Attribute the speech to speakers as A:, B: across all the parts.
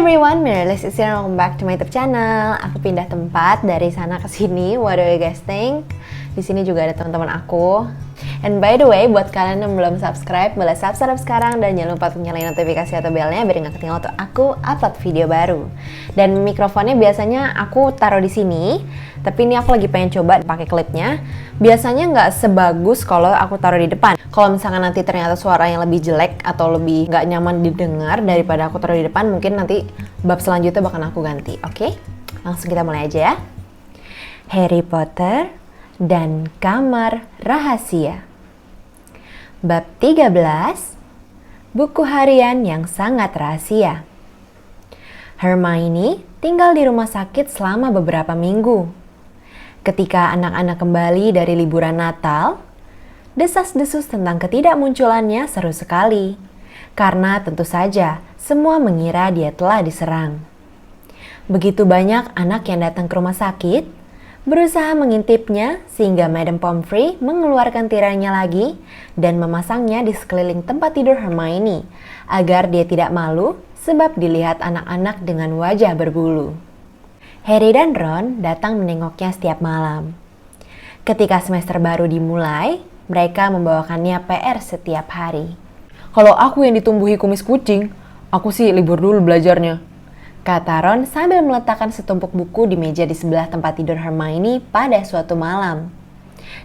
A: everyone, Mirrorless is here and welcome back to my YouTube channel. Aku pindah tempat dari sana ke sini. What do you guys think? Di sini juga ada teman-teman aku. And by the way, buat kalian yang belum subscribe, boleh subscribe sekarang dan jangan lupa untuk nyalain notifikasi atau belnya biar nggak ketinggalan waktu aku upload video baru. Dan mikrofonnya biasanya aku taruh di sini, tapi ini aku lagi pengen coba pakai klipnya. Biasanya nggak sebagus kalau aku taruh di depan. Kalau misalkan nanti ternyata suara yang lebih jelek atau lebih nggak nyaman didengar daripada aku taruh di depan, mungkin nanti bab selanjutnya bakal aku ganti. Oke? Langsung kita mulai aja ya. Harry Potter dan Kamar Rahasia. Bab 13, buku harian yang sangat rahasia. Hermione tinggal di rumah sakit selama beberapa minggu. Ketika anak-anak kembali dari liburan Natal, desas-desus tentang ketidakmunculannya seru sekali. Karena tentu saja semua mengira dia telah diserang. Begitu banyak anak yang datang ke rumah sakit, berusaha mengintipnya sehingga Madame Pomfrey mengeluarkan tirainya lagi dan memasangnya di sekeliling tempat tidur Hermione agar dia tidak malu sebab dilihat anak-anak dengan wajah berbulu. Harry dan Ron datang menengoknya setiap malam. Ketika semester baru dimulai, mereka membawakannya PR setiap hari.
B: Kalau aku yang ditumbuhi kumis kucing, aku sih libur dulu belajarnya, kata Ron sambil meletakkan setumpuk buku di meja di sebelah tempat tidur Hermione pada suatu malam.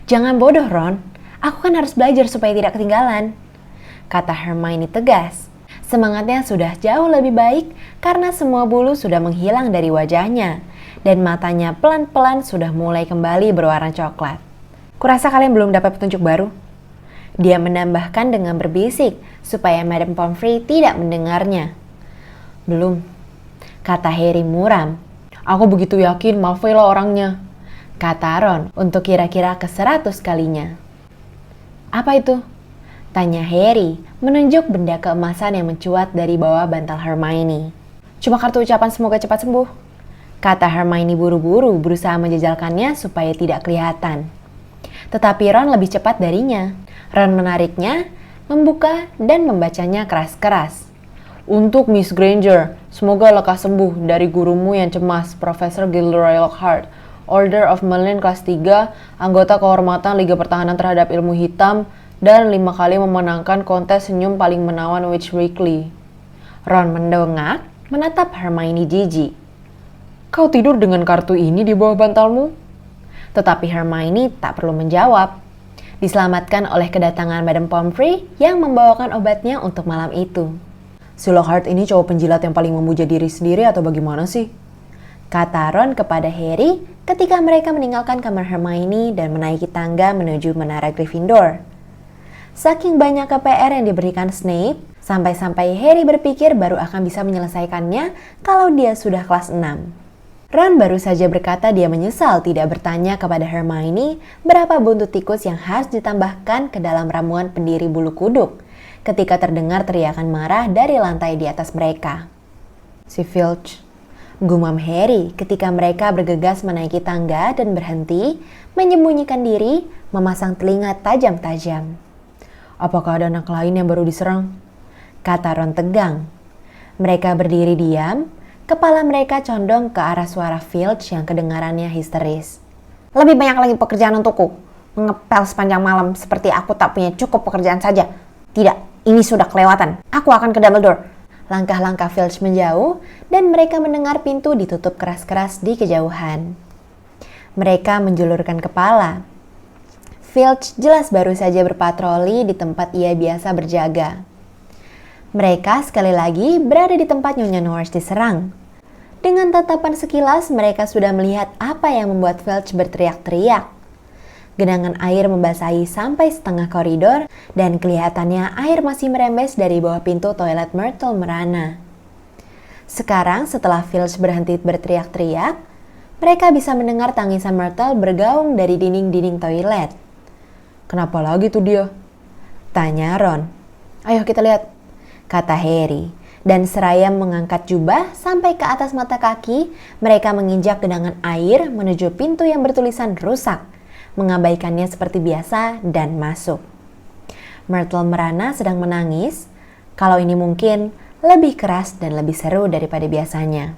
A: Jangan bodoh Ron, aku kan harus belajar supaya tidak ketinggalan, kata Hermione tegas. Semangatnya sudah jauh lebih baik karena semua bulu sudah menghilang dari wajahnya dan matanya pelan-pelan sudah mulai kembali berwarna coklat. Kurasa kalian belum dapat petunjuk baru? Dia menambahkan dengan berbisik supaya Madame Pomfrey tidak mendengarnya. Belum, kata Harry muram.
B: Aku begitu yakin Malfoy lah orangnya,
A: kata Ron untuk kira-kira ke-100 kalinya. Apa itu? Tanya Harry menunjuk benda keemasan yang mencuat dari bawah bantal Hermione.
B: Cuma kartu ucapan semoga cepat sembuh,
A: kata Hermione buru-buru berusaha menjejalkannya supaya tidak kelihatan. Tetapi Ron lebih cepat darinya. Ron menariknya, membuka dan membacanya keras-keras.
B: Untuk Miss Granger, semoga lekas sembuh dari gurumu yang cemas, Profesor Gilderoy Lockhart, Order of Merlin kelas 3, anggota kehormatan Liga Pertahanan Terhadap Ilmu Hitam, dan 5 kali memenangkan kontes senyum paling menawan Witch Weekly.
A: Ron mendongak, menatap Hermione jijik.
B: Kau tidur dengan kartu ini di bawah bantalmu?
A: Tetapi Hermione tak perlu menjawab. Diselamatkan oleh kedatangan Madame Pomfrey yang membawakan obatnya untuk malam itu.
B: Si Lockhart ini cowok penjilat yang paling memuja diri sendiri atau bagaimana sih?
A: Kata Ron kepada Harry ketika mereka meninggalkan kamar Hermione dan menaiki tangga menuju menara Gryffindor. Saking banyak PR yang diberikan Snape, sampai-sampai Harry berpikir baru akan bisa menyelesaikannya kalau dia sudah kelas 6. Ron baru saja berkata dia menyesal tidak bertanya kepada Hermione berapa buntut tikus yang harus ditambahkan ke dalam ramuan pendiri bulu kuduk ketika terdengar teriakan marah dari lantai di atas mereka.
B: Si Filch,
A: gumam Harry ketika mereka bergegas menaiki tangga dan berhenti, menyembunyikan diri, memasang telinga tajam-tajam.
B: Apakah ada anak lain yang baru diserang?
A: Kata Ron tegang. Mereka berdiri diam, kepala mereka condong ke arah suara Filch yang kedengarannya histeris. Lebih banyak lagi pekerjaan untukku. Mengepel sepanjang malam seperti aku tak punya cukup pekerjaan saja. Tidak, ini sudah kelewatan. Aku akan ke Dumbledore. Langkah-langkah Filch menjauh dan mereka mendengar pintu ditutup keras-keras di kejauhan. Mereka menjulurkan kepala. Filch jelas baru saja berpatroli di tempat ia biasa berjaga. Mereka sekali lagi berada di tempat Nyonya Norris diserang. Dengan tatapan sekilas mereka sudah melihat apa yang membuat Filch berteriak-teriak. Genangan air membasahi sampai setengah koridor dan kelihatannya air masih merembes dari bawah pintu toilet Myrtle merana. Sekarang setelah Filch berhenti berteriak-teriak, mereka bisa mendengar tangisan Myrtle bergaung dari dinding-dinding toilet.
B: Kenapa lagi tuh dia?
A: Tanya Ron.
B: Ayo kita lihat,
A: kata Harry. Dan seraya mengangkat jubah sampai ke atas mata kaki, mereka menginjak genangan air menuju pintu yang bertulisan rusak, mengabaikannya seperti biasa dan masuk. Myrtle merana sedang menangis. Kalau ini mungkin, lebih keras dan lebih seru daripada biasanya.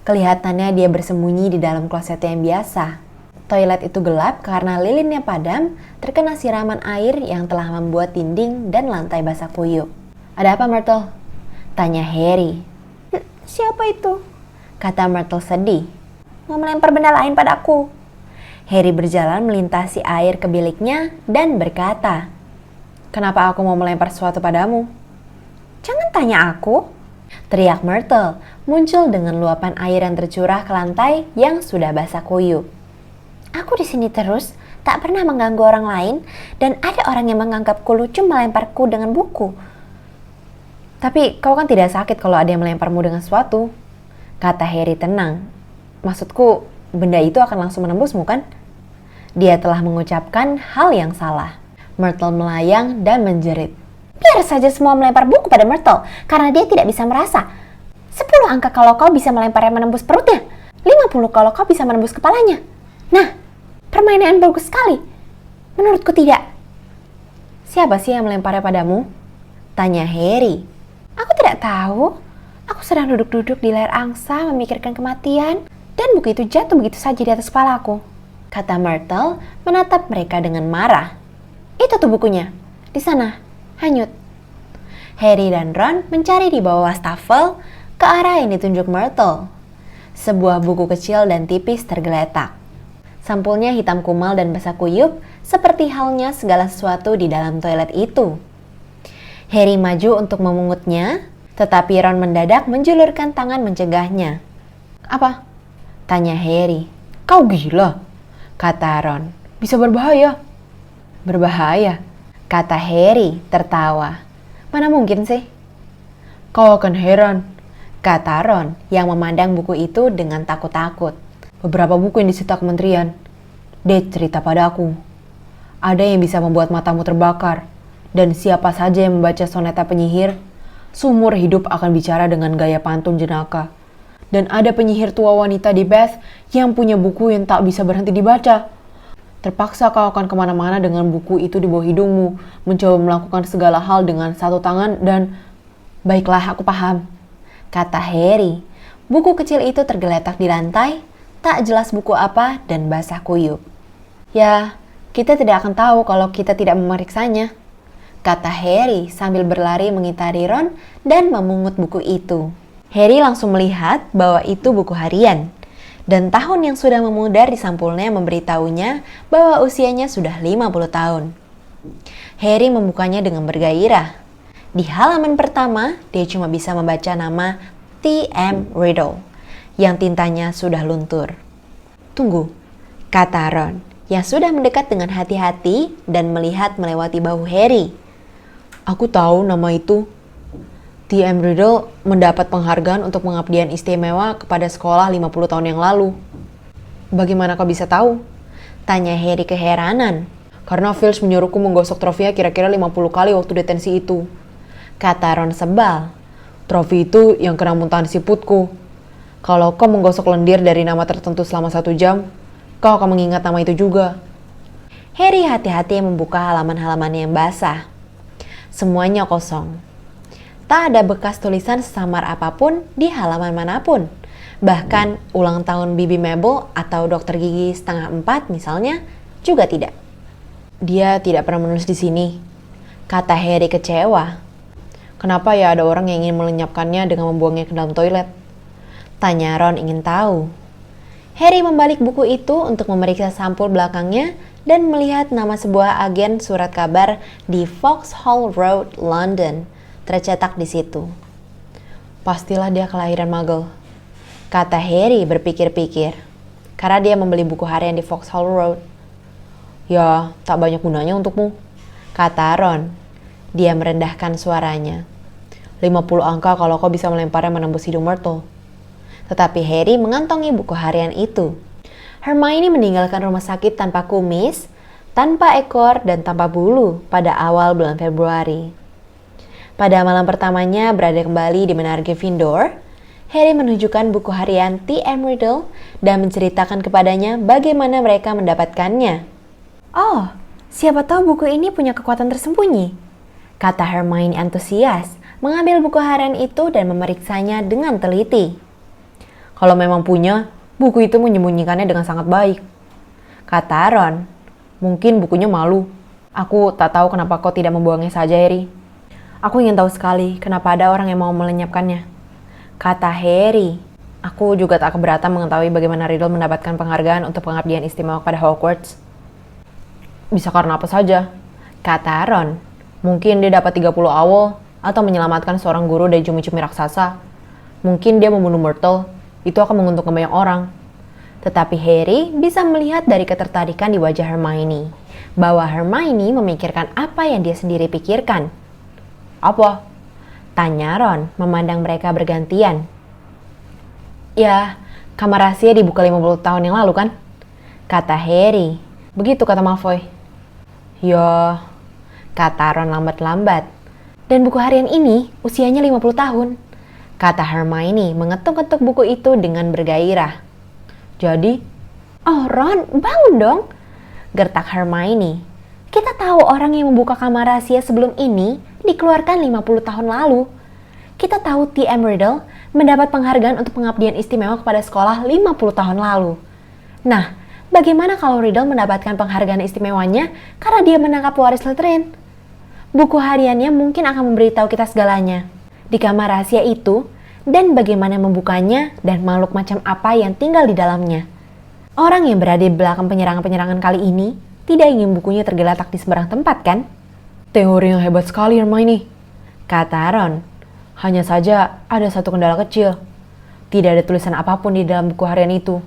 A: Kelihatannya dia bersembunyi di dalam klosetnya yang biasa. Toilet itu gelap karena lilinnya padam, terkena siraman air yang telah membuat dinding dan lantai basah kuyup. "Ada apa, Myrtle?" tanya Harry. "Siapa itu?" kata Myrtle sedih. "Mau melempar benda lain padaku." Harry berjalan melintasi air ke biliknya dan berkata, "Kenapa aku mau melempar sesuatu padamu?" "Jangan tanya aku," teriak Myrtle, muncul dengan luapan air yang tercurah ke lantai yang sudah basah kuyup. "Aku di sini terus, tak pernah mengganggu orang lain, dan ada orang yang menganggapku lucu melemparku dengan buku." "Tapi kau kan tidak sakit kalau ada yang melemparmu dengan sesuatu," kata Harry tenang. "Maksudku, benda itu akan langsung menembusmu kan?" Dia telah mengucapkan hal yang salah. Myrtle melayang dan menjerit. "Biar saja semua melempar buku pada Myrtle, karena dia tidak bisa merasa. 10 angka kalau kau bisa melemparnya menembus perutnya. 50 kalau kau bisa menembus kepalanya. Nah, permainan yang bagus sekali. Menurutku tidak." "Siapa sih yang melemparnya padamu?" tanya Harry. "Aku tidak tahu. Aku sedang duduk-duduk di layar angsa memikirkan kematian, dan buku itu jatuh begitu saja di atas kepalaku," kata Myrtle menatap mereka dengan marah. "Itu tuh bukunya, di sana. Hanyut." Harry dan Ron mencari di bawah wastafel ke arah yang ditunjuk Myrtle. Sebuah buku kecil dan tipis tergeletak. Sampulnya hitam kumal dan basah kuyup, seperti halnya segala sesuatu di dalam toilet itu. Harry maju untuk memungutnya, tetapi Ron mendadak menjulurkan tangan mencegahnya. "Apa?" tanya Harry. "Kau gila," kata Ron. "Bisa berbahaya." "Berbahaya?" kata Harry tertawa. "Mana mungkin sih?" "Kau akan heran," kata Ron yang memandang buku itu dengan takut-takut. "Beberapa buku yang disita kementerian. Dad cerita padaku. Ada yang bisa membuat matamu terbakar. Dan siapa saja yang membaca soneta penyihir, seumur hidup akan bicara dengan gaya pantun jenaka. Dan ada penyihir tua wanita di Bath yang punya buku yang tak bisa berhenti dibaca. Terpaksa kau akan kemana-mana dengan buku itu di bawah hidungmu, mencoba melakukan segala hal dengan satu tangan dan..." "Baiklah, aku paham," kata Harry. Buku kecil itu tergeletak di lantai, tak jelas buku apa dan basah kuyup. "Ya, kita tidak akan tahu kalau kita tidak memeriksanya," kata Harry sambil berlari mengitari Ron dan memungut buku itu. Harry langsung melihat bahwa itu buku harian. Dan tahun yang sudah memudar di sampulnya memberitahunya bahwa usianya sudah 50 tahun. Harry membukanya dengan bergairah. Di halaman pertama, dia cuma bisa membaca nama T.M. Riddle, yang tintanya sudah luntur. "Tunggu," kata Ron, yang sudah mendekat dengan hati-hati dan melihat melewati bahu Harry. "Aku tahu nama itu. T.M. Riddle mendapat penghargaan untuk pengabdian istimewa kepada sekolah 50 tahun yang lalu." "Bagaimana kau bisa tahu?" tanya Harry keheranan. "Karena Filch menyuruhku menggosok trofinya kira-kira 50 kali waktu detensi itu," kata Ron sebal. "Trofi itu yang kena muntahan siputku. Kalau kau menggosok lendir dari nama tertentu selama 1 jam, kau akan mengingat nama itu juga." Harry hati-hati membuka halaman-halaman yang basah. Semuanya kosong. Tak ada bekas tulisan sesamar apapun di halaman manapun. Bahkan ulang tahun Bibi Mabel atau dokter gigi 3:30 misalnya juga tidak. "Dia tidak pernah menulis di sini," kata Harry kecewa. "Kenapa ya ada orang yang ingin melenyapkannya dengan membuangnya ke dalam toilet?" tanya Ron ingin tahu. Harry membalik buku itu untuk memeriksa sampul belakangnya dan melihat nama sebuah agen surat kabar di Vauxhall Road, London, tercetak di situ. "Pastilah dia kelahiran Muggle," kata Harry berpikir-pikir, karena dia membeli buku harian di Vauxhall Road. "Ya, tak banyak gunanya untukmu," kata Ron. Dia merendahkan suaranya. 50 angka kalau kau bisa melemparnya menembus hidung Myrtle." Tetapi Harry mengantongi buku harian itu. Hermione meninggalkan rumah sakit tanpa kumis, tanpa ekor, dan tanpa bulu pada awal bulan Februari. Pada malam pertamanya berada kembali di Menara Gryffindor, Harry menunjukkan buku harian T.M. Riddle dan menceritakan kepadanya bagaimana mereka mendapatkannya. "Oh, siapa tahu buku ini punya kekuatan tersembunyi," kata Hermione antusias, mengambil buku harian itu dan memeriksanya dengan teliti.
B: Kalau memang punya, buku itu menyembunyikannya dengan sangat baik.
A: Kata Ron.
B: Mungkin bukunya malu. Aku tak tahu kenapa kau tidak membuangnya saja, Harry. Aku ingin tahu sekali kenapa ada orang yang mau melenyapkannya.
A: Kata Harry.
B: Aku juga tak keberatan mengetahui bagaimana Riddle mendapatkan penghargaan untuk pengabdian istimewa pada Hogwarts. Bisa karena apa saja.
A: Kata Ron.
B: Mungkin dia dapat 30 awal atau menyelamatkan seorang guru dari cumi-cumi raksasa. Mungkin dia membunuh Myrtle. Itu akan menguntungkan banyak orang.
A: Tetapi Harry bisa melihat dari ketertarikan di wajah Hermione bahwa Hermione memikirkan apa yang dia sendiri pikirkan.
B: Apa?
A: Tanya Ron memandang mereka bergantian.
B: Ya, kamar rahasia dibuka 50 tahun yang lalu kan?
A: Kata Harry.
B: Begitu kata Malfoy.
A: Ya, kata Ron lambat-lambat. Dan buku harian ini usianya 50 tahun. Kata Hermione mengetuk-ketuk buku itu dengan bergairah.
B: Jadi?
A: Oh Ron, bangun dong. Gertak Hermione. Kita tahu orang yang membuka kamar rahasia sebelum ini dikeluarkan 50 tahun lalu. Kita tahu T.M. Riddle mendapat penghargaan untuk pengabdian istimewa kepada sekolah 50 tahun lalu. Nah, bagaimana kalau Riddle mendapatkan penghargaan istimewanya karena dia menangkap waris Slytherin? Buku hariannya mungkin akan memberitahu kita segalanya di kamar rahasia itu dan bagaimana membukanya dan makhluk macam apa yang tinggal di dalamnya. Orang yang berada di belakang penyerangan-penyerangan kali ini tidak ingin bukunya tergeletak di sembarang tempat, kan?
B: Teori yang hebat sekali, Hermione.
A: Kata Ron.
B: Hanya saja ada satu kendala kecil. Tidak ada tulisan apapun di dalam buku harian itu.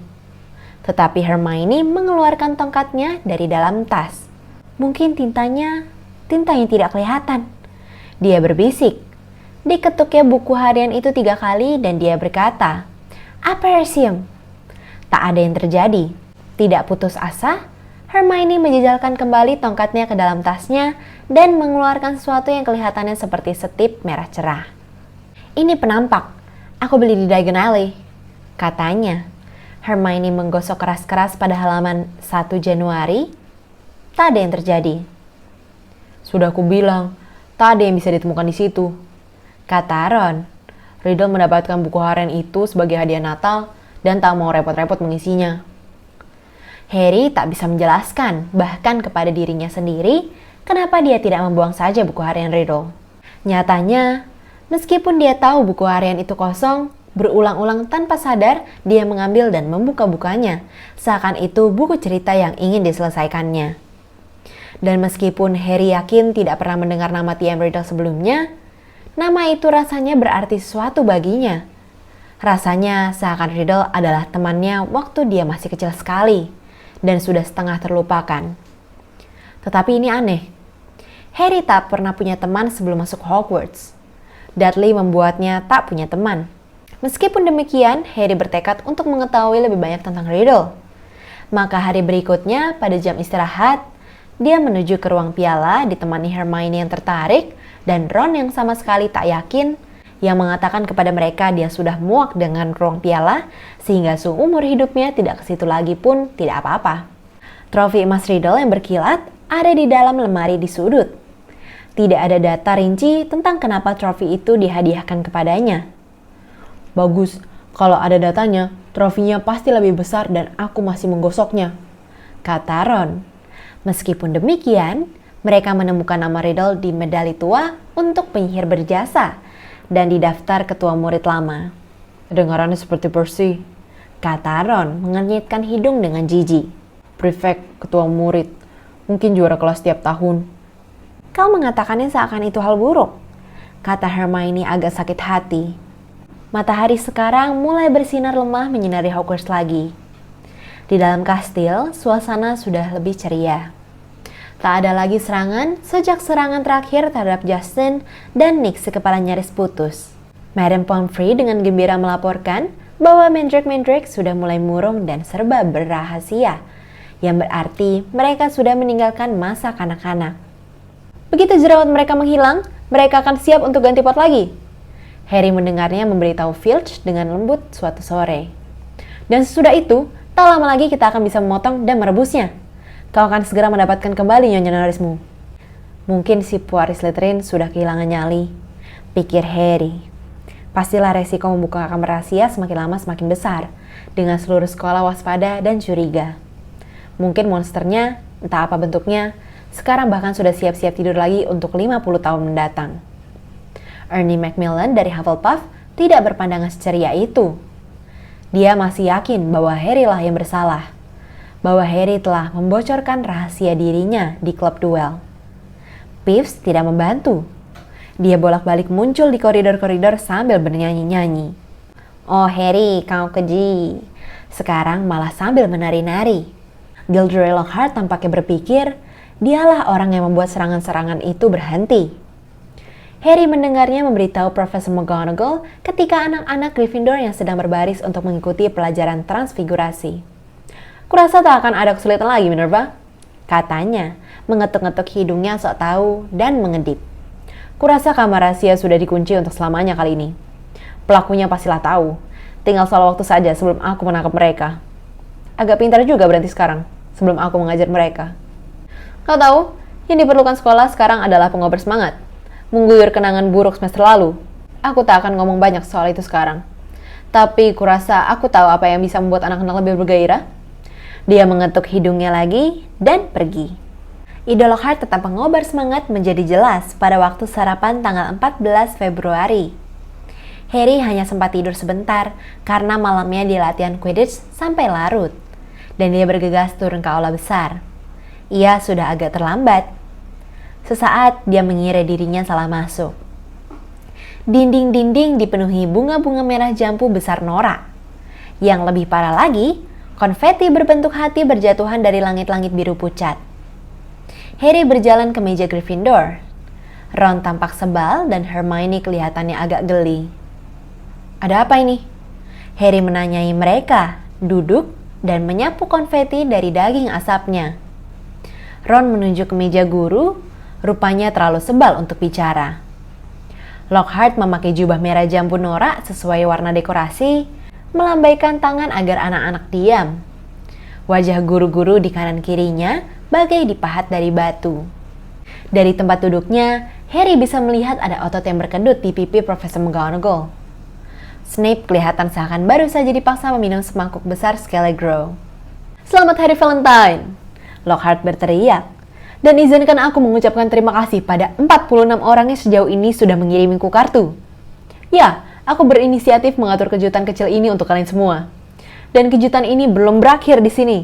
A: Tetapi Hermione mengeluarkan tongkatnya dari dalam tas. Mungkin tinta yang tidak kelihatan. Dia berbisik. Diketuknya buku harian itu 3 kali dan dia berkata, "Apersium." Tak ada yang terjadi. Tidak putus asa, Hermione menjejalkan kembali tongkatnya ke dalam tasnya dan mengeluarkan sesuatu yang kelihatannya seperti setip merah cerah. "Ini penampak. Aku beli di Diagon Alley," katanya. Hermione menggosok keras-keras pada halaman 1 Januari. Tak ada yang terjadi.
B: Sudah aku bilang, tak ada yang bisa ditemukan di situ.
A: Kata Ron.
B: Riddle mendapatkan buku harian itu sebagai hadiah Natal dan tak mau repot-repot mengisinya.
A: Harry tak bisa menjelaskan, bahkan kepada dirinya sendiri, kenapa dia tidak membuang saja buku harian Riddle. Nyatanya, meskipun dia tahu buku harian itu kosong, berulang-ulang tanpa sadar dia mengambil dan membuka bukanya, seakan itu buku cerita yang ingin diselesaikannya. Dan meskipun Harry yakin tidak pernah mendengar nama T.M. Riddle sebelumnya, nama itu rasanya berarti sesuatu baginya. Rasanya seakan Riddle adalah temannya waktu dia masih kecil sekali dan sudah setengah terlupakan. Tetapi ini aneh. Harry tak pernah punya teman sebelum masuk Hogwarts. Dudley membuatnya tak punya teman. Meskipun demikian, Harry bertekad untuk mengetahui lebih banyak tentang Riddle. Maka hari berikutnya, pada jam istirahat, dia menuju ke ruang piala ditemani Hermione yang tertarik dan Ron yang sama sekali tak yakin, yang mengatakan kepada mereka dia sudah muak dengan ruang piala sehingga seumur hidupnya tidak ke situ lagi pun tidak apa-apa. Trofi emas Riddle yang berkilat ada di dalam lemari di sudut. Tidak ada data rinci tentang kenapa trofi itu dihadiahkan kepadanya.
B: Bagus, kalau ada datanya, trofinya pasti lebih besar dan aku masih menggosoknya,
A: kata Ron. Meskipun demikian, mereka menemukan nama Riddle di medali tua untuk penyihir berjasa dan di daftar ketua murid lama.
B: Kedengarannya seperti Percy,
A: kata Ron mengernyitkan hidung dengan jijik.
B: Prefek, ketua murid, mungkin juara kelas tiap tahun.
A: Kau mengatakannya seakan itu hal buruk, kata Hermione agak sakit hati. Matahari sekarang mulai bersinar lemah menyinari Hogwarts lagi. Di dalam kastil, suasana sudah lebih ceria. Tak ada lagi serangan sejak serangan terakhir terhadap Justin dan Nick sekepala nyaris putus. Madame Pomfrey dengan gembira melaporkan bahwa Mandrake sudah mulai murung dan serba berrahasia, yang berarti mereka sudah meninggalkan masa kanak-kanak. Begitu jerawat mereka menghilang, mereka akan siap untuk ganti pot lagi. Harry mendengarnya memberitahu Filch dengan lembut suatu sore. Dan sesudah itu, tak lama lagi kita akan bisa memotong dan merebusnya. Kau akan segera mendapatkan kembali Nyonya Norismu. Mungkin si pewaris Slytherin sudah kehilangan nyali. pikir Harry. Pastilah resiko membuka kamar rahasia semakin lama semakin besar, dengan seluruh sekolah waspada dan curiga. Mungkin monsternya, entah apa bentuknya, sekarang bahkan sudah siap-siap tidur lagi untuk 50 tahun mendatang. Ernie Macmillan dari Hufflepuff tidak berpandangan seceria itu. Dia masih yakin bahwa Harry lah yang bersalah, bahwa Harry telah membocorkan rahasia dirinya di klub duel. Peeves tidak membantu. Dia bolak-balik muncul di koridor-koridor sambil bernyanyi-nyanyi. Oh Harry, kau keji. Sekarang malah sambil menari-nari. Gilderoy Lockhart tampaknya berpikir, dialah orang yang membuat serangan-serangan itu berhenti. Harry mendengarnya memberitahu Profesor McGonagall ketika anak-anak Gryffindor yang sedang berbaris untuk mengikuti pelajaran transfigurasi. Kurasa tak akan ada kesulitan lagi, Minerva, katanya, mengetuk-ngetuk hidungnya sok tahu dan mengedip. Kurasa kamar rahasia sudah dikunci untuk selamanya kali ini. Pelakunya pastilah tahu. Tinggal soal waktu saja sebelum aku menangkap mereka. Agak pintar juga berhenti sekarang, sebelum aku mengajar mereka. Kau tahu, yang diperlukan sekolah sekarang adalah pengobar semangat. Mengguyur kenangan buruk semester lalu. Aku tak akan ngomong banyak soal itu sekarang. Tapi kurasa aku tahu apa yang bisa membuat anak-anak lebih bergairah. Dia mengetuk hidungnya lagi dan pergi. Ide Lockhart tetap pengobar semangat menjadi jelas pada waktu sarapan tanggal 14 Februari. Harry hanya sempat tidur sebentar karena malamnya dia latihan Quidditch sampai larut. Dan dia bergegas turun ke aula besar. Ia sudah agak terlambat. Sesaat dia mengira dirinya salah masuk. Dinding-dinding dipenuhi bunga-bunga merah jampu besar norak. Yang lebih parah lagi, konfeti berbentuk hati berjatuhan dari langit-langit biru pucat. Harry berjalan ke meja Gryffindor. Ron tampak sebal dan Hermione kelihatannya agak geli. Ada apa ini? Harry menanyai mereka, duduk dan menyapu konfeti dari daging asapnya. Ron menunjuk ke meja guru, rupanya terlalu sebal untuk bicara. Lockhart memakai jubah merah jambu norak sesuai warna dekorasi, melambaikan tangan agar anak-anak diam. Wajah guru-guru di kanan kirinya bagai dipahat dari batu. Dari tempat duduknya, Harry bisa melihat ada otot yang berkedut di pipi Profesor McGonagall. Snape kelihatan seakan baru saja dipaksa meminum semangkuk besar Skele-Gro. Selamat Hari Valentine! Lockhart berteriak. Dan izinkan aku mengucapkan terima kasih pada 46 orang yang sejauh ini sudah mengirimiku kartu. Ya, aku berinisiatif mengatur kejutan kecil ini untuk kalian semua. Dan kejutan ini belum berakhir di sini.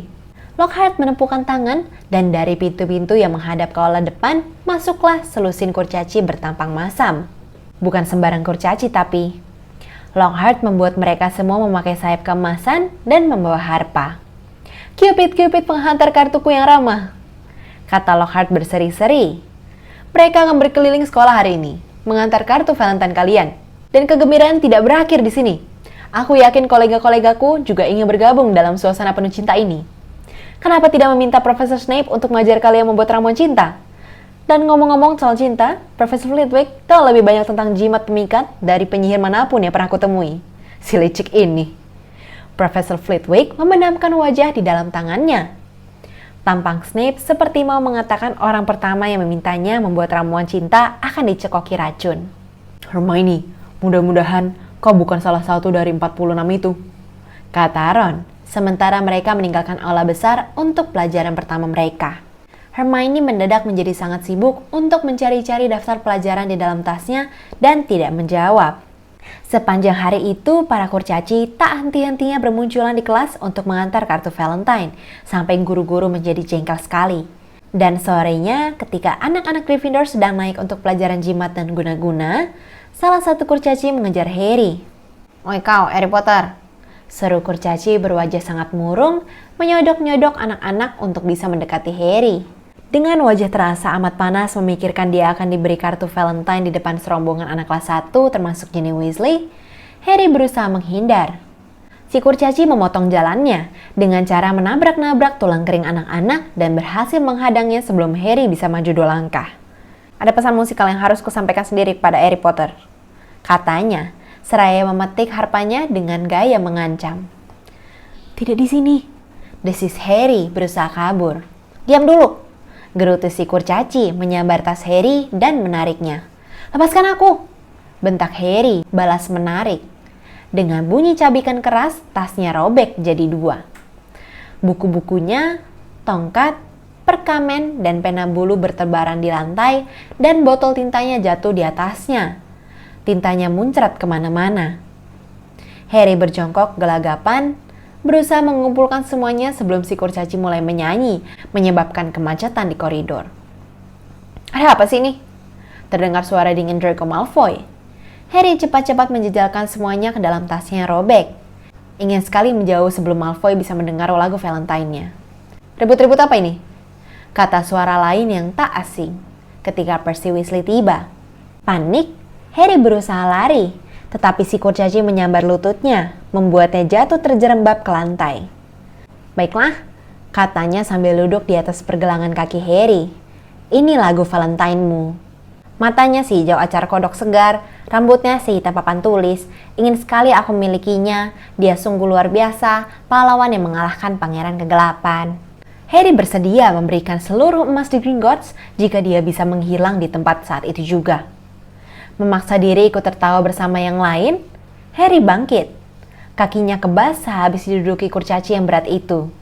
A: Lockhart menepukkan tangan dan dari pintu-pintu yang menghadap ke aula depan, masuklah selusin kurcaci bertampang masam. Bukan sembarang kurcaci tapi. Lockhart membuat mereka semua memakai sayap keemasan dan membawa harpa. Cupid penghantar kartuku yang ramah, kata Lockhart berseri-seri. Mereka akan berkeliling sekolah hari ini, mengantar kartu Valentine kalian. Dan kegembiraan tidak berakhir di sini. Aku yakin kolega-kolegaku juga ingin bergabung dalam suasana penuh cinta ini. Kenapa tidak meminta Profesor Snape untuk mengajar kalian membuat ramuan cinta? Dan ngomong-ngomong soal cinta, Profesor Flitwick tahu lebih banyak tentang jimat pemikat dari penyihir manapun yang pernah kutemui. Si licik ini. Profesor Flitwick membenamkan wajah di dalam tangannya. Tampang Snape seperti mau mengatakan orang pertama yang memintanya membuat ramuan cinta akan dicekoki racun. Hermione, mudah-mudahan kau bukan salah satu dari 46 itu, kata Ron. Sementara mereka meninggalkan aula besar untuk pelajaran pertama mereka. Hermione mendadak menjadi sangat sibuk untuk mencari-cari daftar pelajaran di dalam tasnya dan tidak menjawab. Sepanjang hari itu, para kurcaci tak henti-hentinya bermunculan di kelas untuk mengantar kartu Valentine, sampai guru-guru menjadi jengkel sekali. Dan sorenya, ketika anak-anak Gryffindor sedang naik untuk pelajaran jimat dan guna-guna, salah satu kurcaci mengejar Harry. "Oi kau, Harry Potter!" seru kurcaci berwajah sangat murung, menyodok-nyodok anak-anak untuk bisa mendekati Harry. Dengan wajah terasa amat panas memikirkan dia akan diberi kartu Valentine di depan serombongan anak kelas 1 termasuk Ginny Weasley, Harry berusaha menghindar. Si kurcaci memotong jalannya dengan cara menabrak-nabrak tulang kering anak-anak dan berhasil menghadangnya sebelum Harry bisa maju 2 langkah. "Ada pesan musikal yang harus kusampaikan sendiri kepada Harry Potter," katanya, seraya memetik harpanya dengan gaya mengancam. "Tidak di sini," desis Harry berusaha kabur. "Diam dulu," gerutu si kurcaci menyambar tas Harry dan menariknya. "Lepaskan aku!" bentak Harry balas menarik. Dengan bunyi cabikan keras, tasnya robek jadi dua. Buku-bukunya, tongkat, perkamen, dan pena bulu bertebaran di lantai dan botol tintanya jatuh di atasnya. Tintanya muncrat kemana-mana. Harry berjongkok gelagapan, berusaha mengumpulkan semuanya sebelum si kurcaci mulai menyanyi, menyebabkan kemacetan di koridor. Ada apa sih ini? Terdengar suara dingin Draco Malfoy. Harry cepat-cepat menjejalkan semuanya ke dalam tasnya yang robek. Ingin sekali menjauh sebelum Malfoy bisa mendengar lagu Valentine-nya. Ribut-ribut apa ini? Kata suara lain yang tak asing ketika Percy Weasley tiba. Panik, Harry berusaha lari, tetapi si kurcaci menyambar lututnya, membuatnya jatuh terjerembab ke lantai. Baiklah, katanya sambil duduk di atas pergelangan kaki Harry. Ini lagu Valentine-mu. Matanya si hijau acar kodok segar, rambutnya si hitam papan tulis. Ingin sekali aku memilikinya, dia sungguh luar biasa, pahlawan yang mengalahkan pangeran kegelapan. Harry bersedia memberikan seluruh emas di Gringotts jika dia bisa menghilang di tempat saat itu juga. Memaksa diri ikut tertawa bersama yang lain, Harry bangkit. Kakinya kebasah habis diduduki kurcaci yang berat itu.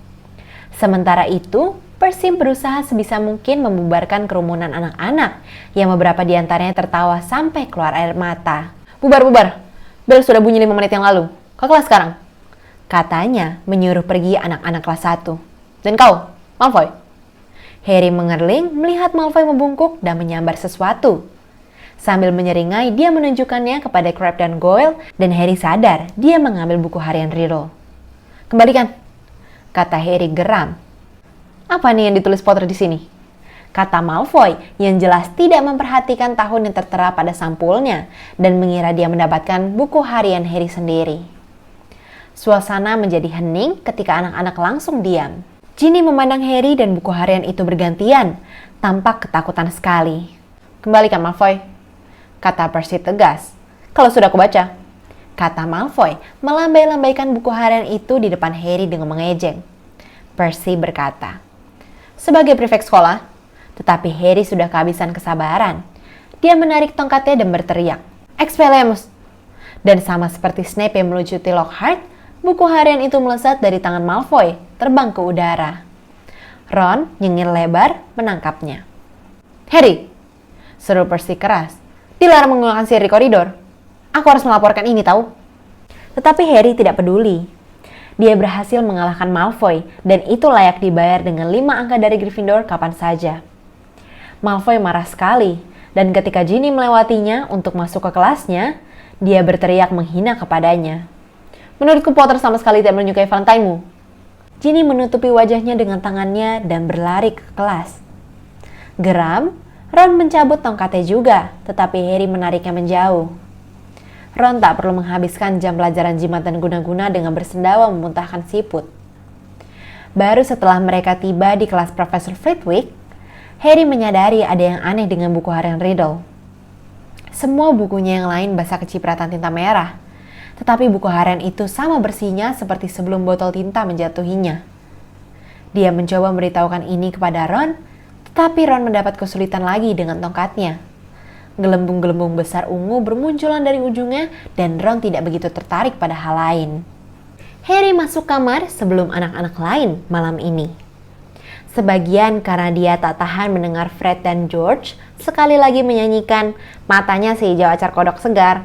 A: Sementara itu, Percy berusaha sebisa mungkin membubarkan kerumunan anak-anak yang beberapa di antaranya tertawa sampai keluar air mata. Bubar. Bel sudah bunyi 5 menit yang lalu. Ke kelas sekarang. Katanya menyuruh pergi anak-anak kelas 1. Dan kau, Malfoy. Harry mengerling melihat Malfoy membungkuk dan menyambar sesuatu. Sambil menyeringai, dia menunjukkannya kepada Crabbe dan Goyle dan Harry sadar dia mengambil buku harian Riddle. Kembalikan, kata Harry geram. Apa nih yang ditulis Potter di sini? Kata Malfoy yang jelas tidak memperhatikan tahun yang tertera pada sampulnya dan mengira dia mendapatkan buku harian Harry sendiri. Suasana menjadi hening ketika anak-anak langsung diam. Ginny memandang Harry dan buku harian itu bergantian, tampak ketakutan sekali. Kembalikan Malfoy, kata Percy tegas. Kalau sudah aku baca, kata Malfoy melambai-lambaikan buku harian itu di depan Harry dengan mengejek. Percy berkata, sebagai prefek sekolah, tetapi Harry sudah kehabisan kesabaran. Dia menarik tongkatnya dan berteriak, Expelliarmus! Dan sama seperti Snape yang melucuti Lockhart, buku harian itu melesat dari tangan Malfoy, terbang ke udara. Ron nyengir lebar menangkapnya. Harry! Seru Percy keras. Dilarang menggunakan sihir di koridor. Aku harus melaporkan ini tahu. Tetapi Harry tidak peduli. Dia berhasil mengalahkan Malfoy dan itu layak dibayar dengan 5 angka dari Gryffindor kapan saja. Malfoy marah sekali dan ketika Ginny melewatinya untuk masuk ke kelasnya, dia berteriak menghina kepadanya. Menurutku Potter sama sekali tidak menyukai Valentine-mu. Ginny menutupi wajahnya dengan tangannya dan berlari ke kelas. Geram, Ron mencabut tongkatnya juga, tetapi Harry menariknya menjauh. Ron tak perlu menghabiskan jam pelajaran jimat dan guna-guna dengan bersendawa memuntahkan siput. Baru setelah mereka tiba di kelas Profesor Flitwick, Harry menyadari ada yang aneh dengan buku harian Riddle. Semua bukunya yang lain basah kecipratan tinta merah, tetapi buku harian itu sama bersihnya seperti sebelum botol tinta menjatuhinya. Dia mencoba memberitahukan ini kepada Ron, tetapi Ron mendapat kesulitan lagi dengan tongkatnya. Gelembung-gelembung besar ungu bermunculan dari ujungnya dan Ron tidak begitu tertarik pada hal lain. Harry masuk kamar sebelum anak-anak lain malam ini. Sebagian karena dia tak tahan mendengar Fred dan George sekali lagi menyanyikan matanya si hijau acar kodok segar.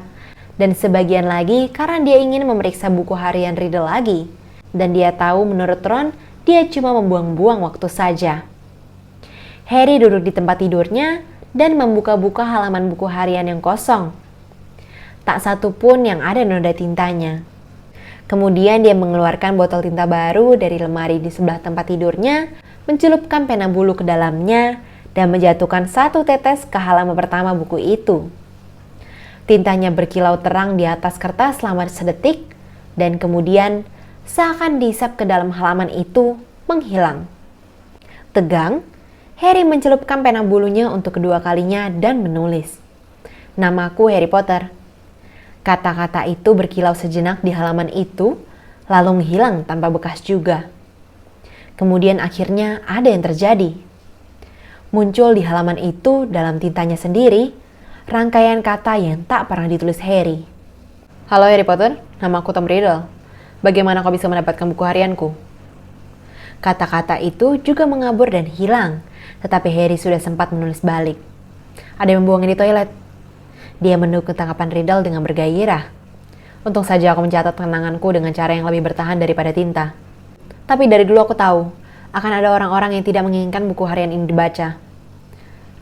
A: Dan sebagian lagi karena dia ingin memeriksa buku harian Riddle lagi. Dan dia tahu menurut Ron dia cuma membuang-buang waktu saja. Harry duduk di tempat tidurnya dan membuka-buka halaman buku harian yang kosong. Tak satu pun yang ada noda tintanya. Kemudian dia mengeluarkan botol tinta baru dari lemari di sebelah tempat tidurnya, mencelupkan pena bulu ke dalamnya, dan menjatuhkan 1 tetes ke halaman pertama buku itu. Tintanya berkilau terang di atas kertas selama sedetik, dan kemudian seakan dihisap ke dalam halaman itu, menghilang. Tegang, Harry mencelupkan pena bulunya untuk kedua kalinya dan menulis, "Namaku Harry Potter." Kata-kata itu berkilau sejenak di halaman itu, lalu menghilang tanpa bekas juga. Kemudian akhirnya ada yang terjadi. Muncul di halaman itu dalam tintanya sendiri, rangkaian kata yang tak pernah ditulis Harry.
B: Halo Harry Potter, nama aku Tom Riddle. Bagaimana kau bisa mendapatkan buku harianku?
A: Kata-kata itu juga mengabur dan hilang, tetapi Harry sudah sempat menulis balik.
B: Ada yang membuangnya di toilet.
A: Dia mendukung tanggapan Riddle dengan bergairah.
B: Untung saja aku mencatat kenanganku dengan cara yang lebih bertahan daripada tinta. Tapi dari dulu aku tahu, akan ada orang-orang yang tidak menginginkan buku harian ini dibaca.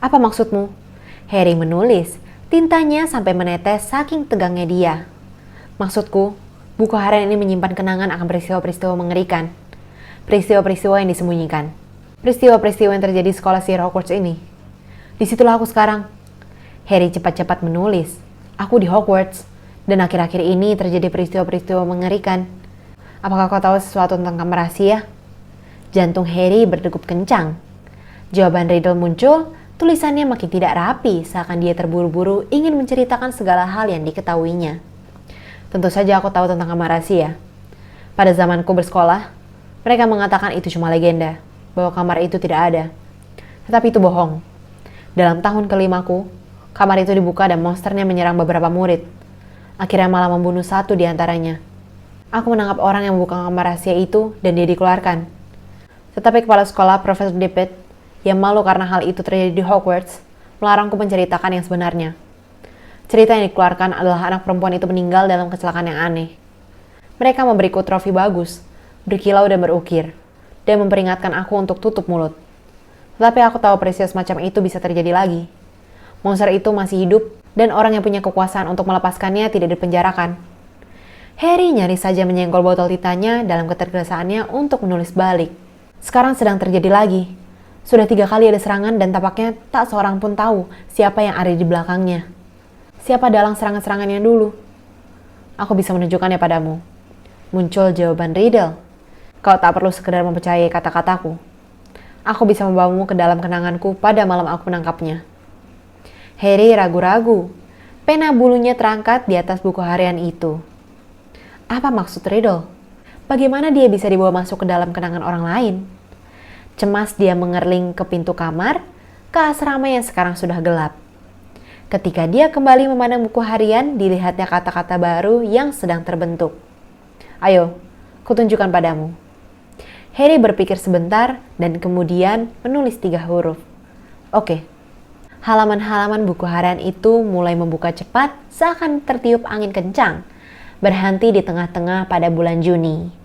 B: Apa maksudmu?
A: Harry menulis, tintanya sampai menetes saking tegangnya dia.
B: Maksudku, buku harian ini menyimpan kenangan akan peristiwa-peristiwa mengerikan. Peristiwa-peristiwa yang disembunyikan. Peristiwa-peristiwa yang terjadi di sekolah sihir Hogwarts ini. Disitulah aku sekarang.
A: Harry cepat-cepat menulis, aku di Hogwarts, dan akhir-akhir ini terjadi peristiwa-peristiwa mengerikan.
B: Apakah kau tahu sesuatu tentang kamar rahasia?
A: Jantung Harry berdegup kencang. Jawaban Riddle muncul, tulisannya makin tidak rapi, seakan dia terburu-buru ingin menceritakan segala hal yang diketahuinya.
B: Tentu saja aku tahu tentang kamar rahasia. Pada zamanku bersekolah, mereka mengatakan itu cuma legenda, bahwa kamar itu tidak ada. Tetapi itu bohong. Dalam tahun kelimaku, kamar itu dibuka dan monsternya menyerang beberapa murid. Akhirnya malah membunuh satu di antaranya. Aku menangkap orang yang membuka kamar rahasia itu dan dia dikeluarkan. Tetapi kepala sekolah, Profesor Dippet, yang malu karena hal itu terjadi di Hogwarts, melarangku menceritakan yang sebenarnya. Cerita yang dikeluarkan adalah anak perempuan itu meninggal dalam kecelakaan yang aneh. Mereka memberiku trofi bagus, berkilau dan berukir, dan memperingatkan aku untuk tutup mulut. Tetapi aku tahu peristiwa semacam itu bisa terjadi lagi. Monster itu masih hidup, dan orang yang punya kekuasaan untuk melepaskannya tidak dipenjarakan.
A: Harry nyaris saja menyenggol botol tintanya dalam ketergesaannya untuk menulis balik.
B: Sekarang sedang terjadi lagi. Sudah 3 kali ada serangan dan tampaknya tak seorang pun tahu siapa yang ada di belakangnya. Siapa dalang serangan-serangannya dulu? Aku bisa menunjukkannya padamu.
A: Muncul jawaban Riddle.
B: Kau tak perlu sekedar mempercayai kata-kataku. Aku bisa membawamu ke dalam kenanganku pada malam aku menangkapnya.
A: Harry ragu-ragu. Pena bulunya terangkat di atas buku harian itu. Apa maksud Riddle? Bagaimana dia bisa dibawa masuk ke dalam kenangan orang lain? Cemas dia mengerling ke pintu kamar, ke asrama yang sekarang sudah gelap. Ketika dia kembali memandang buku harian, dilihatnya kata-kata baru yang sedang terbentuk.
B: Ayo, kutunjukkan padamu.
A: Harry berpikir sebentar dan kemudian menulis 3 huruf. Oke. Halaman-halaman buku harian itu mulai membuka cepat seakan tertiup angin kencang, berhenti di tengah-tengah pada bulan Juni.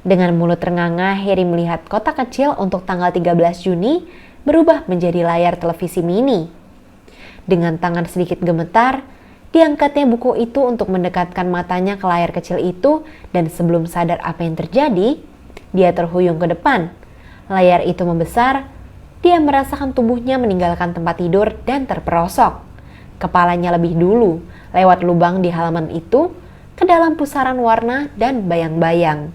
A: Dengan mulut ternganga, Harry melihat kotak kecil untuk tanggal 13 Juni berubah menjadi layar televisi mini. Dengan tangan sedikit gemetar, diangkatnya buku itu untuk mendekatkan matanya ke layar kecil itu dan sebelum sadar apa yang terjadi, dia terhuyung ke depan. Layar itu membesar. Dia merasakan tubuhnya meninggalkan tempat tidur dan terperosok. Kepalanya lebih dulu, lewat lubang di halaman itu, ke dalam pusaran warna dan bayang-bayang.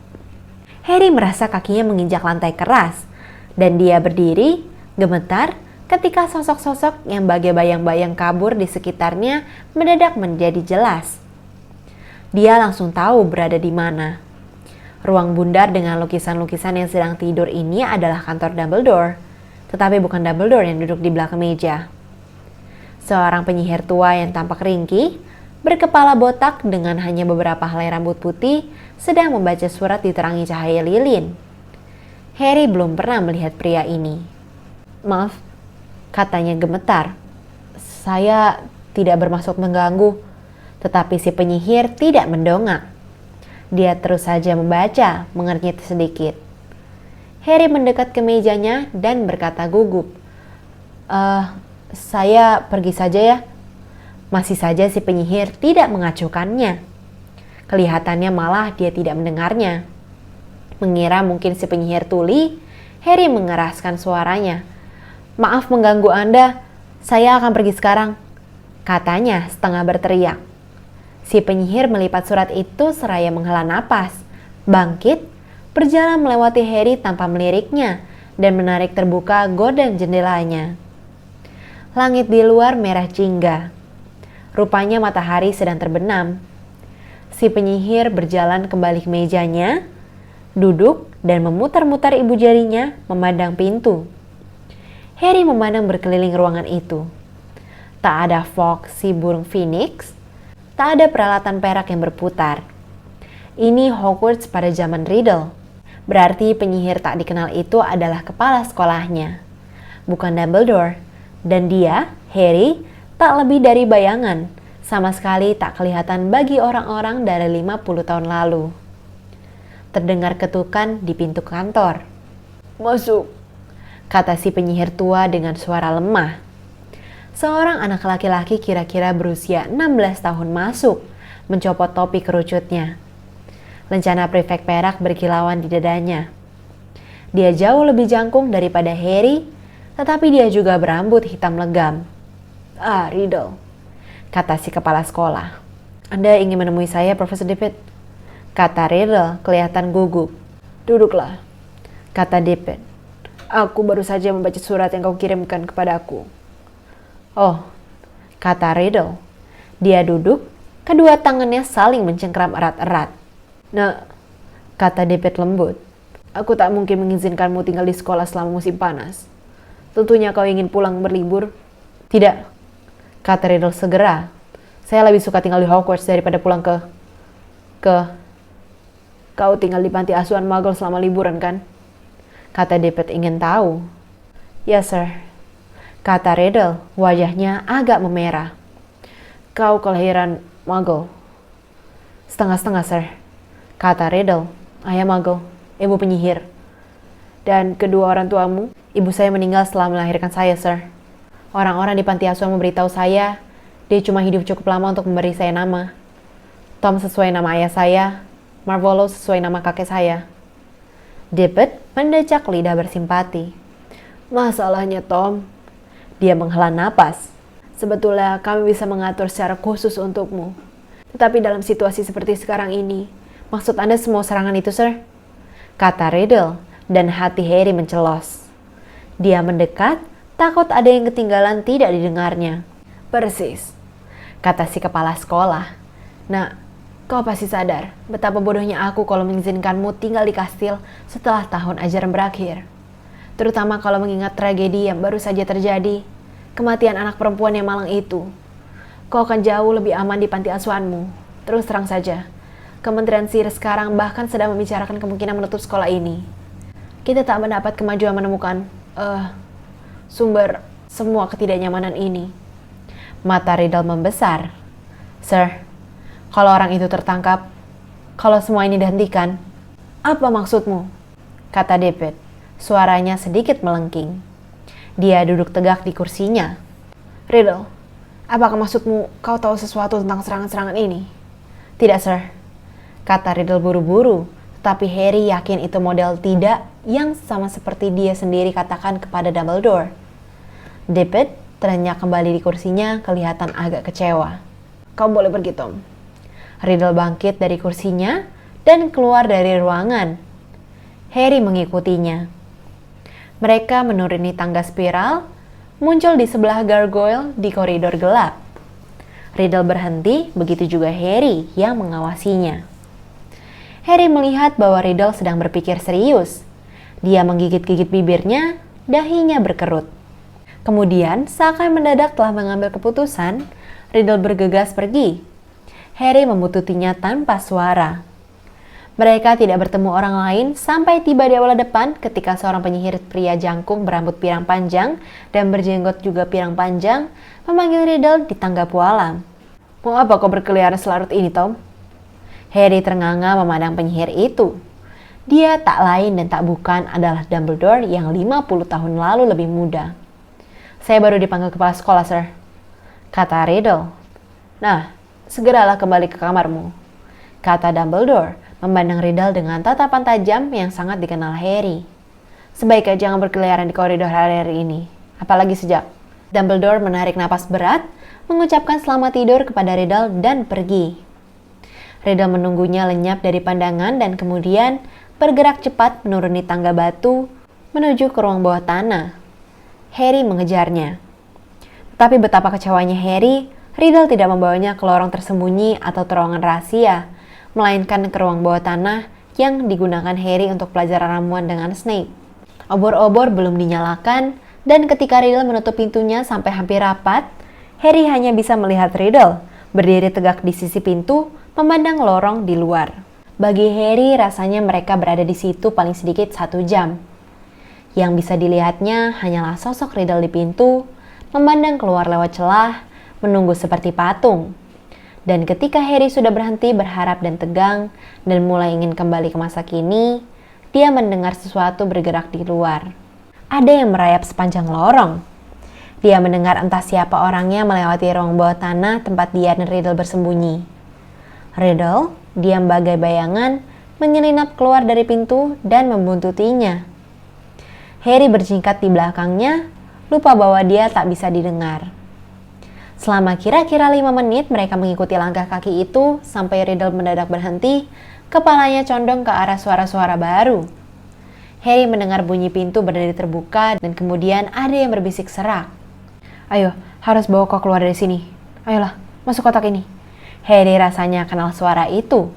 A: Harry merasa kakinya menginjak lantai keras, dan dia berdiri, gemetar, ketika sosok-sosok yang bagai bayang-bayang kabur di sekitarnya mendadak menjadi jelas. Dia langsung tahu berada di mana. Ruang bundar dengan lukisan-lukisan yang sedang tidur ini adalah kantor Dumbledore. Tetapi bukan Dumbledore yang duduk di belakang meja. Seorang penyihir tua yang tampak ringkih, berkepala botak dengan hanya beberapa helai rambut putih, sedang membaca surat diterangi cahaya lilin. Harry belum pernah melihat pria ini.
B: Maaf,
A: katanya gemetar. Saya tidak bermaksud mengganggu, tetapi si penyihir tidak mendongak. Dia terus saja membaca, mengernyit sedikit. Harry mendekat ke mejanya dan berkata gugup, saya pergi saja ya. Masih saja si penyihir tidak mengacuhkannya. Kelihatannya malah dia tidak mendengarnya. Mengira mungkin si penyihir tuli, Harry mengeraskan suaranya. Maaf mengganggu Anda, saya akan pergi sekarang, katanya setengah berteriak. Si penyihir melipat surat itu seraya menghela napas, bangkit, berjalan melewati Harry tanpa meliriknya dan menarik terbuka gorden jendelanya. Langit di luar merah jingga. Rupanya matahari sedang terbenam. Si penyihir berjalan kembali ke mejanya, duduk dan memutar-mutar ibu jarinya memandang pintu. Harry memandang berkeliling ruangan itu. Tak ada Fawkes si burung phoenix, tak ada peralatan perak yang berputar. Ini Hogwarts pada zaman Riddle. Berarti penyihir tak dikenal itu adalah kepala sekolahnya, bukan Dumbledore. Dan dia, Harry, tak lebih dari bayangan, sama sekali tak kelihatan bagi orang-orang dari 50 tahun lalu. Terdengar ketukan di pintu kantor. "Masuk," kata si penyihir tua dengan suara lemah. Seorang anak laki-laki kira-kira berusia 16 tahun masuk, mencopot topi kerucutnya. Lencana prefek perak berkilauan di dadanya. Dia jauh lebih jangkung daripada Harry, tetapi dia juga berambut hitam legam. "Ah, Riddle," kata si kepala sekolah. "Anda ingin menemui saya, Profesor Dippet?" kata Riddle kelihatan gugup. "Duduklah," kata Dippet. "Aku baru saja membaca surat yang kau kirimkan kepadaku." "Oh," kata Riddle. Dia duduk, kedua tangannya saling mencengkram erat-erat. "Nah," kata Dippet lembut, "aku tak mungkin mengizinkanmu tinggal di sekolah selama musim panas. Tentunya kau ingin pulang berlibur." "Tidak," kata Riddle segera. "Saya lebih suka tinggal di Hogwarts daripada pulang ke... Kau tinggal di panti asuhan Muggle selama liburan, kan?" kata Dippet ingin tahu. "Yes, sir," kata Riddle, wajahnya agak memerah. "Kau kelahiran Muggle?" "Setengah-setengah, sir," kata Riddle. "Ayah Muggle, ibu penyihir." "Dan kedua orang tuamu?" "Ibu saya meninggal setelah melahirkan saya, sir. Orang-orang di panti asuhan memberitahu saya, dia cuma hidup cukup lama untuk memberi saya nama. Tom sesuai nama ayah saya, Marvolo sesuai nama kakek saya." Dippet mendecak lidah bersimpati. "Masalahnya, Tom," dia menghela napas, "sebetulnya kami bisa mengatur secara khusus untukmu. Tetapi dalam situasi seperti sekarang ini..." "Maksud Anda semua serangan itu, sir?" kata Riddle, dan hati Harry mencelos. Dia mendekat, takut ada yang ketinggalan tidak didengarnya. "Persis," kata si kepala sekolah. "Nah, kau pasti sadar betapa bodohnya aku kalau mengizinkanmu tinggal di kastil setelah tahun ajaran berakhir. Terutama kalau mengingat tragedi yang baru saja terjadi, kematian anak perempuan yang malang itu. Kau akan jauh lebih aman di panti asuhanmu. Terus terang saja, Kementerian Sihir sekarang bahkan sedang membicarakan kemungkinan menutup sekolah ini. Kita tak mendapat kemajuan menemukan sumber semua ketidaknyamanan ini." Mata Riddle membesar. "Sir, kalau orang itu tertangkap, kalau semua ini dihentikan, apa maksudmu?" kata Dippet. Suaranya sedikit melengking. Dia duduk tegak di kursinya. "Riddle, apakah maksudmu kau tahu sesuatu tentang serangan-serangan ini?" "Tidak, sir," kata Riddle buru-buru, tapi Harry yakin itu model tidak yang sama seperti dia sendiri katakan kepada Dumbledore. Dippet terenyak kembali di kursinya, kelihatan agak kecewa. "Kau boleh pergi, Tom." Riddle bangkit dari kursinya dan keluar dari ruangan. Harry mengikutinya. Mereka menuruni tangga spiral, muncul di sebelah gargoyle di koridor gelap. Riddle berhenti, begitu juga Harry yang mengawasinya. Harry melihat bahwa Riddle sedang berpikir serius. Dia menggigit-gigit bibirnya, dahinya berkerut. Kemudian, seakan mendadak telah mengambil keputusan, Riddle bergegas pergi. Harry membututinya tanpa suara. Mereka tidak bertemu orang lain sampai tiba di aula depan ketika seorang penyihir pria jangkung berambut pirang panjang dan berjenggot juga pirang panjang memanggil Riddle di tangga pualam. "Mau apa kau berkeliaran selarut ini, Tom?" Harry ternganga memandang penyihir itu. Dia tak lain dan tak bukan adalah Dumbledore yang 50 tahun lalu lebih muda. "Saya baru dipanggil kepala sekolah, sir," kata Riddle. "Nah, segeralah kembali ke kamarmu," kata Dumbledore, memandang Riddle dengan tatapan tajam yang sangat dikenal Harry. "Sebaiknya jangan berkeliaran di koridor hari ini, apalagi sejak..." Dumbledore menarik napas berat, mengucapkan selamat tidur kepada Riddle dan pergi. Riddle menunggunya lenyap dari pandangan dan kemudian bergerak cepat menuruni tangga batu menuju ke ruang bawah tanah. Harry mengejarnya. Tapi betapa kecewanya Harry, Riddle tidak membawanya ke lorong tersembunyi atau terowongan rahasia, melainkan ke ruang bawah tanah yang digunakan Harry untuk pelajaran ramuan dengan Snape. Obor-obor belum dinyalakan, dan ketika Riddle menutup pintunya sampai hampir rapat, Harry hanya bisa melihat Riddle berdiri tegak di sisi pintu, memandang lorong di luar. Bagi Harry, rasanya mereka berada di situ paling sedikit 1 jam. Yang bisa dilihatnya hanyalah sosok Riddle di pintu, memandang keluar lewat celah, menunggu seperti patung. Dan ketika Harry sudah berhenti berharap dan tegang, dan mulai ingin kembali ke masa kini, dia mendengar sesuatu bergerak di luar. Ada yang merayap sepanjang lorong. Dia mendengar entah siapa orangnya melewati ruang bawah tanah tempat dia dan Riddle bersembunyi. Riddle, diam bagai bayangan, menyelinap keluar dari pintu dan membuntutinya. Harry berjingkat di belakangnya, lupa bahwa dia tak bisa didengar. Selama kira-kira 5 menit mereka mengikuti langkah kaki itu sampai Riddle mendadak berhenti, kepalanya condong ke arah suara-suara baru. Harry mendengar bunyi pintu berdiri terbuka dan kemudian ada yang berbisik serak. "Ayo, harus bawa kau keluar dari sini. Ayolah, masuk kotak ini." Harry rasanya kenal suara itu.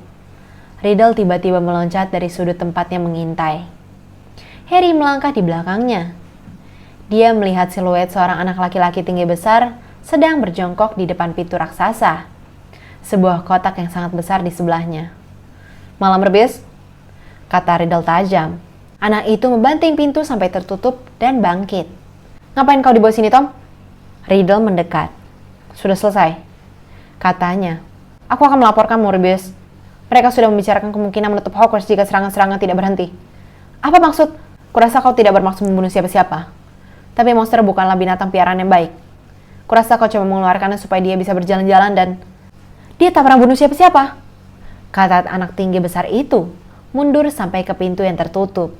A: Riddle tiba-tiba meloncat dari sudut tempatnya mengintai. Harry melangkah di belakangnya. Dia melihat siluet seorang anak laki-laki tinggi besar sedang berjongkok di depan pintu raksasa. Sebuah kotak yang sangat besar di sebelahnya. "Malam Rebis," kata Riddle tajam. Anak itu membanting pintu sampai tertutup dan bangkit. "Ngapain kau di bawah sini, Tom?" Riddle mendekat. "Sudah selesai," katanya. "Aku akan melaporkan Morbius. Mereka sudah membicarakan kemungkinan menutup Hogwarts jika serangan-serangan tidak berhenti." "Apa maksud? Kurasa kau tidak bermaksud membunuh siapa-siapa. Tapi monster bukanlah binatang piaraan yang baik. Kurasa kau coba mengeluarkannya supaya dia bisa berjalan-jalan dan..." "Dia tak pernah bunuh siapa-siapa," kata anak tinggi besar itu, mundur sampai ke pintu yang tertutup.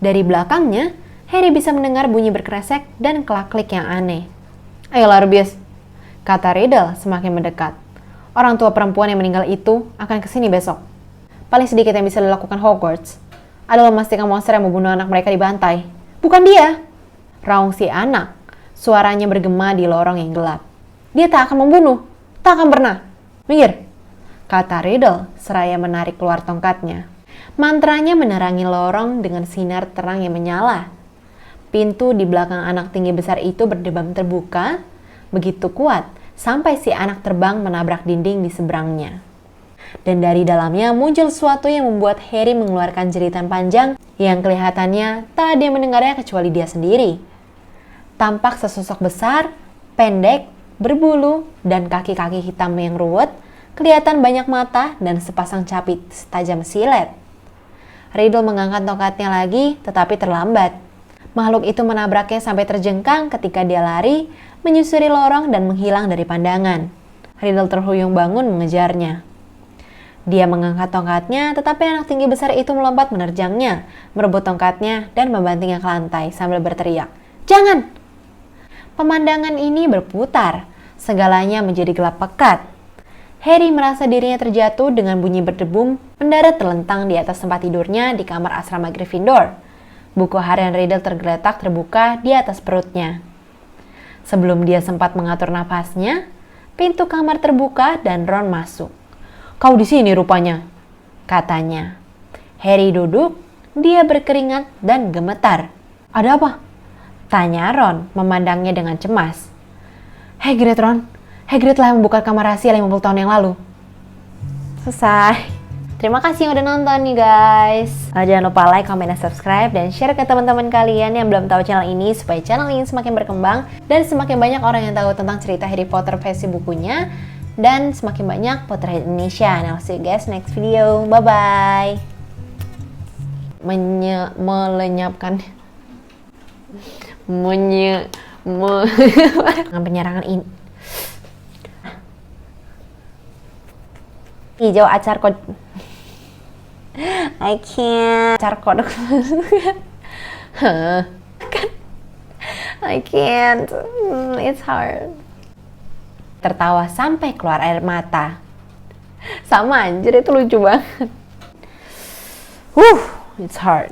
A: Dari belakangnya, Harry bisa mendengar bunyi berkresek dan kelak-klik yang aneh. "Ayolah Rubius," kata Riddle semakin mendekat. "Orang tua perempuan yang meninggal itu akan kesini besok. Paling sedikit yang bisa dilakukan Hogwarts adalah memastikan monster yang membunuh anak mereka dibantai. Bukan dia!" Raung si anak. Suaranya bergema di lorong yang gelap. "Dia tak akan membunuh. Tak akan pernah. Minggir," kata Riddle seraya menarik keluar tongkatnya. Mantranya menerangi lorong dengan sinar terang yang menyala. Pintu di belakang anak tinggi besar itu berdebam terbuka, begitu kuat sampai si anak terbang menabrak dinding di seberangnya. Dan dari dalamnya muncul sesuatu yang membuat Harry mengeluarkan jeritan panjang yang kelihatannya tak ada yang mendengarnya kecuali dia sendiri. Tampak sesosok besar, pendek, berbulu, dan kaki-kaki hitam yang ruwet, kelihatan banyak mata dan sepasang capit setajam silet. Riddle mengangkat tongkatnya lagi, tetapi terlambat. Makhluk itu menabraknya sampai terjengkang ketika dia lari, menyusuri lorong dan menghilang dari pandangan. Riddle terhuyung bangun mengejarnya. Dia mengangkat tongkatnya, tetapi anak tinggi besar itu melompat menerjangnya, merebut tongkatnya, dan membantingnya ke lantai sambil berteriak, "Jangan!" Pemandangan ini berputar, segalanya menjadi gelap pekat. Harry merasa dirinya terjatuh dengan bunyi berdebum, mendarat terlentang di atas tempat tidurnya di kamar asrama Gryffindor. Buku harian Riddle tergeletak terbuka di atas perutnya. Sebelum dia sempat mengatur nafasnya, pintu kamar terbuka dan Ron masuk. "Kau di sini rupanya," katanya. Harry duduk, dia berkeringat dan gemetar. "Ada apa?" tanya Ron, memandangnya dengan cemas. "Hagrid, Ron. Hagrid telah membuka kamar rahasia 50 tahun yang lalu." Selesai. Terima kasih yang udah nonton nih guys. Jangan lupa like, comment, dan subscribe, dan share ke teman-teman kalian yang belum tahu channel ini supaya channel ini semakin berkembang dan semakin banyak orang yang tahu tentang cerita Harry Potter versi bukunya dan semakin banyak Potterhead Indonesia. And I'll see you guys next video. Bye bye. Melenyapkan penyerangan ini. Hijau acar kod. I can't. Acar kodok. I can't. It's hard. Tertawa sampai keluar air mata. Sama anjir, itu lucu banget. It's hard.